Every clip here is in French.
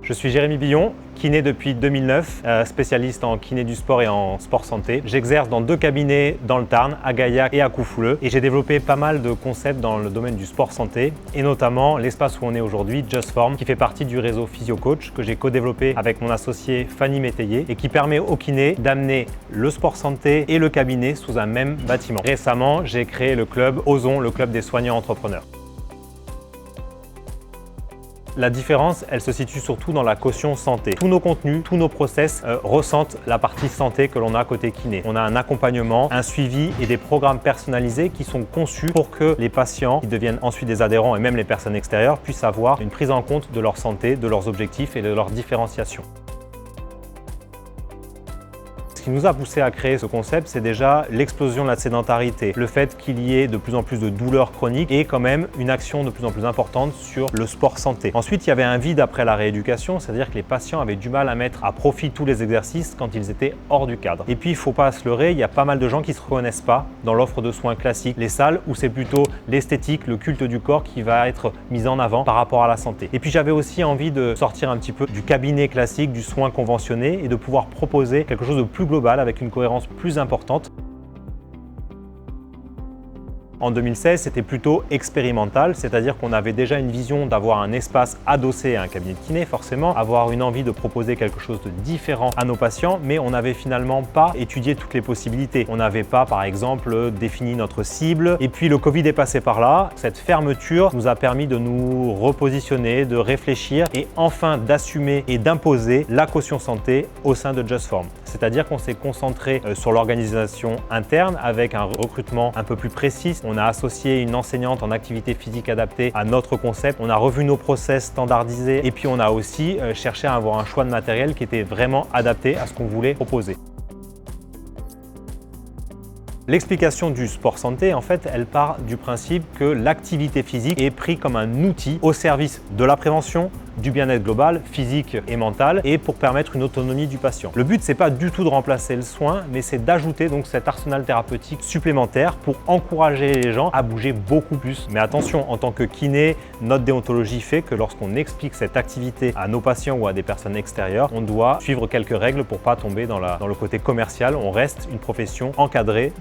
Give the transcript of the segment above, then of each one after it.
Je suis Jérémy Billon, kiné depuis 2009, spécialiste en kiné du sport et en sport santé. J'exerce dans 2 cabinets dans le Tarn, à Gaillac et à Coufouleux, et j'ai développé pas mal de concepts dans le domaine du sport santé, et notamment l'espace où on est aujourd'hui, Just Form, qui fait partie du réseau PhysioCoach que j'ai co-développé avec mon associé Fanny Métayer et qui permet aux kinés d'amener le sport santé et le cabinet sous un même bâtiment. Récemment, j'ai créé le club Ozon, le club des soignants entrepreneurs. La différence, elle se situe surtout dans la caution santé. Tous nos contenus, tous nos process ressentent la partie santé que l'on a côté kiné. On a un accompagnement, un suivi et des programmes personnalisés qui sont conçus pour que les patients, qui deviennent ensuite des adhérents et même les personnes extérieures, puissent avoir une prise en compte de leur santé, de leurs objectifs et de leur différenciation. Ce qui nous a poussé à créer ce concept, c'est déjà l'explosion de la sédentarité, le fait qu'il y ait de plus en plus de douleurs chroniques et quand même une action de plus en plus importante sur le sport santé. Ensuite, il y avait un vide après la rééducation, c'est-à-dire que les patients avaient du mal à mettre à profit tous les exercices quand ils étaient hors du cadre. Et puis, il ne faut pas se leurrer, il y a pas mal de gens qui ne se reconnaissent pas dans l'offre de soins classiques, les salles où c'est plutôt l'esthétique, le culte du corps qui va être mis en avant par rapport à la santé. Et puis, j'avais aussi envie de sortir un petit peu du cabinet classique, du soin conventionné et de pouvoir proposer quelque chose de plus global avec une cohérence plus importante. En 2016, c'était plutôt expérimental, c'est-à-dire qu'on avait déjà une vision d'avoir un espace adossé à un cabinet de kiné, forcément, avoir une envie de proposer quelque chose de différent à nos patients, mais on n'avait finalement pas étudié toutes les possibilités. On n'avait pas, par exemple, défini notre cible. Et puis le Covid est passé par là. Cette fermeture nous a permis de nous repositionner, de réfléchir et enfin d'assumer et d'imposer la caution santé au sein de Just Form. C'est-à-dire qu'on s'est concentré sur l'organisation interne avec un recrutement un peu plus précis. On a associé une enseignante en activité physique adaptée à notre concept. On a revu nos process standardisés et puis on a aussi cherché à avoir un choix de matériel qui était vraiment adapté à ce qu'on voulait proposer. L'explication du sport santé, en fait, elle part du principe que l'activité physique est prise comme un outil au service de la prévention, du bien-être global, physique et mental, et pour permettre une autonomie du patient. Le but, c'est pas du tout de remplacer le soin, mais c'est d'ajouter donc cet arsenal thérapeutique supplémentaire pour encourager les gens à bouger beaucoup plus. Mais attention, en tant que kiné, notre déontologie fait que lorsqu'on explique cette activité à nos patients ou à des personnes extérieures, on doit suivre quelques règles pour pas tomber dans le côté commercial. On reste une profession encadrée.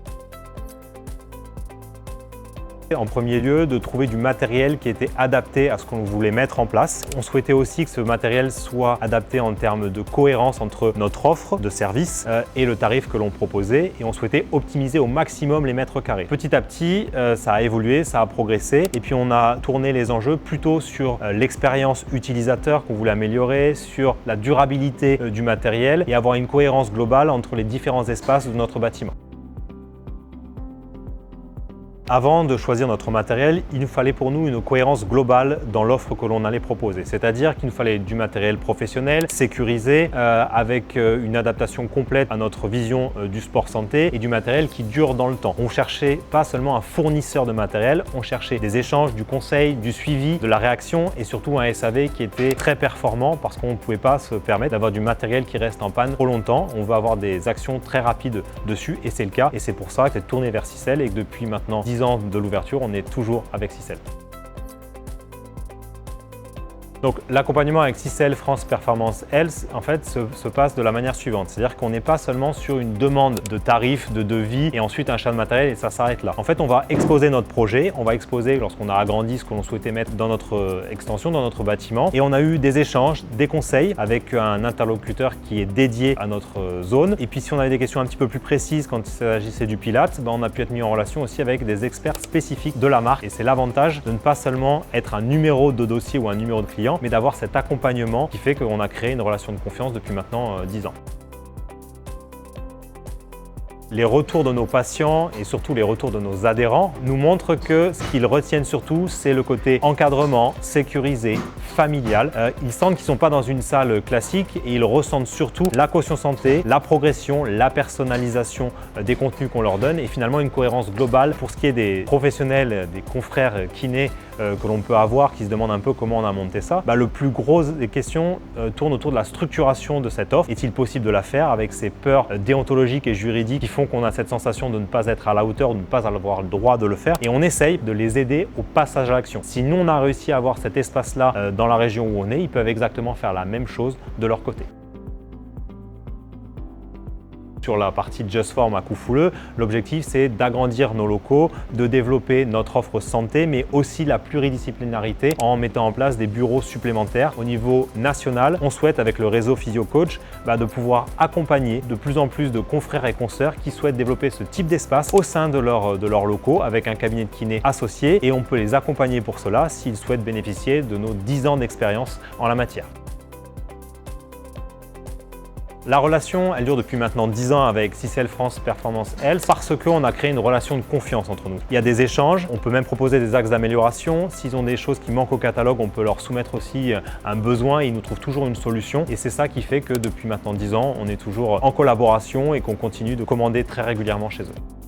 En premier lieu, de trouver du matériel qui était adapté à ce qu'on voulait mettre en place. On souhaitait aussi que ce matériel soit adapté en termes de cohérence entre notre offre de service et le tarif que l'on proposait, et on souhaitait optimiser au maximum les mètres carrés. Petit à petit, ça a évolué, ça a progressé, et puis on a tourné les enjeux plutôt sur l'expérience utilisateur qu'on voulait améliorer, sur la durabilité du matériel et avoir une cohérence globale entre les différents espaces de notre bâtiment. Avant de choisir notre matériel, il nous fallait pour nous une cohérence globale dans l'offre que l'on allait proposer. C'est-à-dire qu'il nous fallait du matériel professionnel, sécurisé, avec une adaptation complète à notre vision du sport santé et du matériel qui dure dans le temps. On ne cherchait pas seulement un fournisseur de matériel, on cherchait des échanges, du conseil, du suivi, de la réaction et surtout un SAV qui était très performant parce qu'on ne pouvait pas se permettre d'avoir du matériel qui reste en panne trop longtemps. On veut avoir des actions très rapides dessus et c'est le cas. Et c'est pour ça que c'est tourné vers Sicel et que depuis maintenant 10 ans de l'ouverture, on est toujours avec Sicel. Donc l'accompagnement avec Sicel France Performance Health en fait se passe de la manière suivante, c'est-à-dire qu'on n'est pas seulement sur une demande de tarifs, de devis et ensuite un achat de matériel et ça s'arrête là. En fait, on va exposer notre projet, on va exposer lorsqu'on a agrandi ce que l'on souhaitait mettre dans notre extension, dans notre bâtiment, et on a eu des échanges, des conseils avec un interlocuteur qui est dédié à notre zone. Et puis si on avait des questions un petit peu plus précises quand il s'agissait du Pilates, on a pu être mis en relation aussi avec des experts spécifiques de la marque et c'est l'avantage de ne pas seulement être un numéro de dossier ou un numéro de client, mais d'avoir cet accompagnement qui fait qu'on a créé une relation de confiance depuis maintenant 10 ans. Les retours de nos patients et surtout les retours de nos adhérents nous montrent que ce qu'ils retiennent surtout, c'est le côté encadrement, sécurisé, familial. Ils sentent qu'ils ne sont pas dans une salle classique et ils ressentent surtout la caution santé, la progression, la personnalisation des contenus qu'on leur donne et finalement une cohérence globale pour ce qui est des professionnels, des confrères kinés que l'on peut avoir qui se demandent un peu comment on a monté ça, le plus gros des questions tourne autour de la structuration de cette offre. Est-il possible de la faire avec ces peurs déontologiques et juridiques qui font qu'on a cette sensation de ne pas être à la hauteur, de ne pas avoir le droit de le faire, et on essaye de les aider au passage à l'action. Si nous on a réussi à avoir cet espace-là dans la région où on est, ils peuvent exactement faire la même chose de leur côté. Sur la partie JustForm à Coufouleux, l'objectif c'est d'agrandir nos locaux, de développer notre offre santé, mais aussi la pluridisciplinarité en mettant en place des bureaux supplémentaires. Au niveau national, on souhaite avec le réseau PhysioCoach de pouvoir accompagner de plus en plus de confrères et consoeurs qui souhaitent développer ce type d'espace au sein de leurs locaux avec un cabinet de kiné associé, et on peut les accompagner pour cela s'ils souhaitent bénéficier de nos 10 ans d'expérience en la matière. La relation, elle dure depuis maintenant 10 ans avec CCL France Performance Health parce qu'on a créé une relation de confiance entre nous. Il y a des échanges, on peut même proposer des axes d'amélioration. S'ils ont des choses qui manquent au catalogue, on peut leur soumettre aussi un besoin et ils nous trouvent toujours une solution. Et c'est ça qui fait que depuis maintenant 10 ans, on est toujours en collaboration et qu'on continue de commander très régulièrement chez eux.